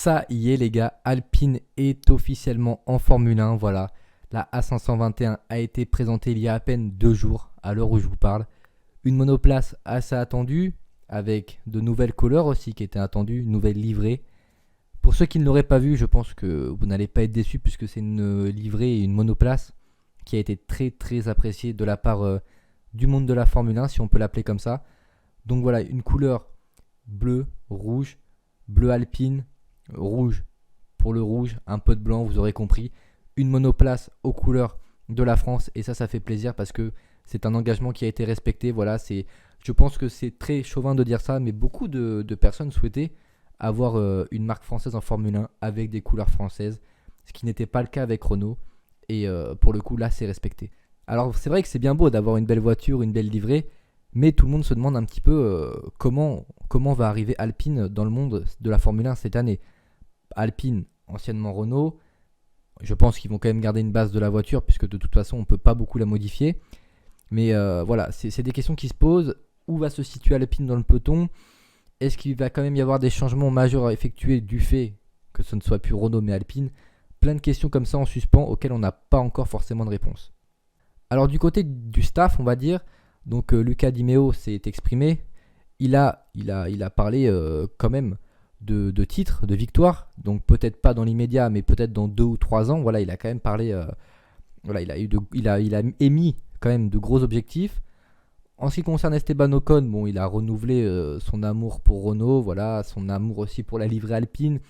Ça y est les gars, Alpine est officiellement en Formule 1, voilà. La A521 a été présentée il y a à peine 2 jours, à l'heure où je vous parle. Une monoplace assez attendue, avec de nouvelles couleurs aussi qui étaient attendues, une nouvelle livrée. Pour ceux qui ne l'auraient pas vu, je pense que vous n'allez pas être déçus puisque c'est une livrée et une monoplace qui a été très très appréciée de la part du monde de la Formule 1, si on peut l'appeler comme ça. Donc voilà, une couleur bleu alpine, rouge pour le rouge, un peu de blanc, vous aurez compris. Une monoplace aux couleurs de la France et ça fait plaisir parce que c'est un engagement qui a été respecté. Voilà, je pense que c'est très chauvin de dire ça, mais beaucoup de personnes souhaitaient avoir une marque française en Formule 1 avec des couleurs françaises, ce qui n'était pas le cas avec Renault. Et pour le coup, là, c'est respecté. Alors, c'est vrai que c'est bien beau d'avoir une belle voiture, une belle livrée, mais tout le monde se demande un petit peu comment va arriver Alpine dans le monde de la Formule 1 cette année. Alpine, anciennement Renault, je pense qu'ils vont quand même garder une base de la voiture, puisque de toute façon, on ne peut pas beaucoup la modifier. Mais voilà, c'est des questions qui se posent. Où va se situer Alpine dans le peloton ? Est-ce qu'il va quand même y avoir des changements majeurs à effectuer du fait que ce ne soit plus Renault mais Alpine ? Plein de questions comme ça en suspens auxquelles on n'a pas encore forcément de réponse. Alors du côté du staff, on va dire, donc Luca Di Meo s'est exprimé. Il a parlé quand même de titres, de victoires. Donc peut-être pas dans l'immédiat, mais peut-être dans 2 ou 3 ans. Voilà, il a quand même parlé. Voilà, il a émis quand même de gros objectifs. En ce qui concerne Esteban Ocon, bon, il a renouvelé son amour pour Renault, voilà, son amour aussi pour la livrée alpine,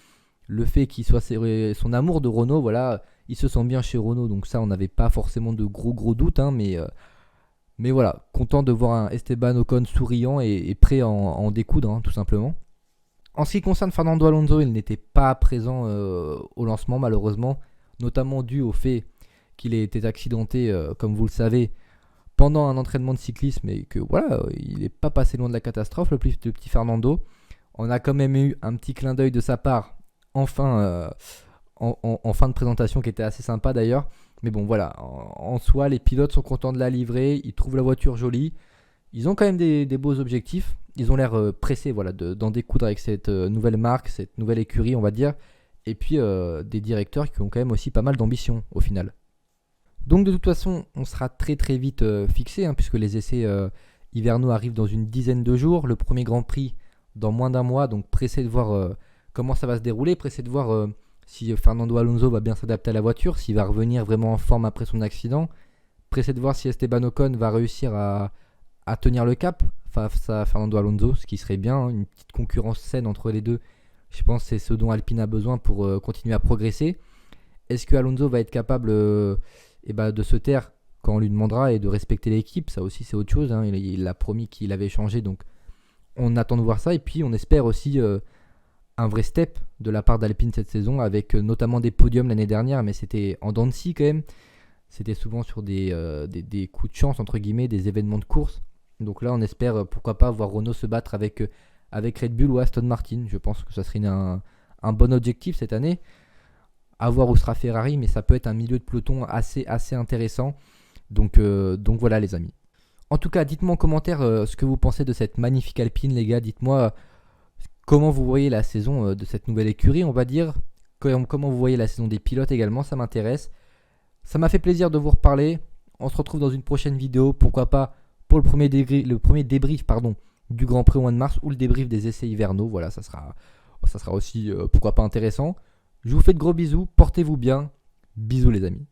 le fait qu'il soit son amour de Renault, voilà, il se sent bien chez Renault, donc ça, on n'avait pas forcément de gros doutes, hein, mais voilà, content de voir un Esteban Ocon souriant et prêt à en découdre, hein, tout simplement. En ce qui concerne Fernando Alonso, il n'était pas présent au lancement, malheureusement, notamment dû au fait qu'il ait été accidenté, comme vous le savez, pendant un entraînement de cyclisme et que voilà, il n'est pas passé loin de la catastrophe, le petit Fernando. On a quand même eu un petit clin d'œil de sa part en fin de présentation qui était assez sympa d'ailleurs. Mais bon voilà, en soi, les pilotes sont contents de la livrée, ils trouvent la voiture jolie. Ils ont quand même des beaux objectifs. Ils ont l'air pressés voilà, d'en découdre avec cette nouvelle marque, cette nouvelle écurie on va dire. Et puis des directeurs qui ont quand même aussi pas mal d'ambition au final. Donc de toute façon, on sera très très vite fixé, hein, puisque les essais hivernaux arrivent dans une dizaine de jours. Le premier Grand Prix dans moins d'un mois, donc pressé de voir comment ça va se dérouler, pressé de voir si Fernando Alonso va bien s'adapter à la voiture, s'il va revenir vraiment en forme après son accident, pressé de voir si Esteban Ocon va réussir à tenir le cap face à Fernando Alonso, ce qui serait bien, hein, une petite concurrence saine entre les deux. Je pense que c'est ce dont Alpine a besoin pour continuer à progresser. Est-ce que Alonso va être capable de se taire quand on lui demandera et de respecter l'équipe? Ça aussi c'est autre chose, hein. Il a promis qu'il avait changé, donc on attend de voir ça. Et puis on espère aussi un vrai step de la part d'Alpine cette saison, avec notamment des podiums l'année dernière, mais c'était en dents de scie quand même. C'était souvent sur des coups de chance entre guillemets, des événements de course. Donc là on espère pourquoi pas voir Renault se battre avec Red Bull ou Aston Martin. Je pense que ça serait un bon objectif cette année. À voir où sera Ferrari, mais ça peut être un milieu de peloton assez intéressant. Donc voilà les amis. En tout cas, dites-moi en commentaire ce que vous pensez de cette magnifique Alpine, les gars. Dites-moi comment vous voyez la saison de cette nouvelle écurie, on va dire. Comment vous voyez la saison des pilotes également, ça m'intéresse. Ça m'a fait plaisir de vous reparler. On se retrouve dans une prochaine vidéo, pourquoi pas pour le premier débrief du Grand Prix au mois de mars ou le débrief des essais hivernaux. Voilà, ça sera aussi pourquoi pas intéressant. Je vous fais de gros bisous, portez-vous bien. Bisous les amis.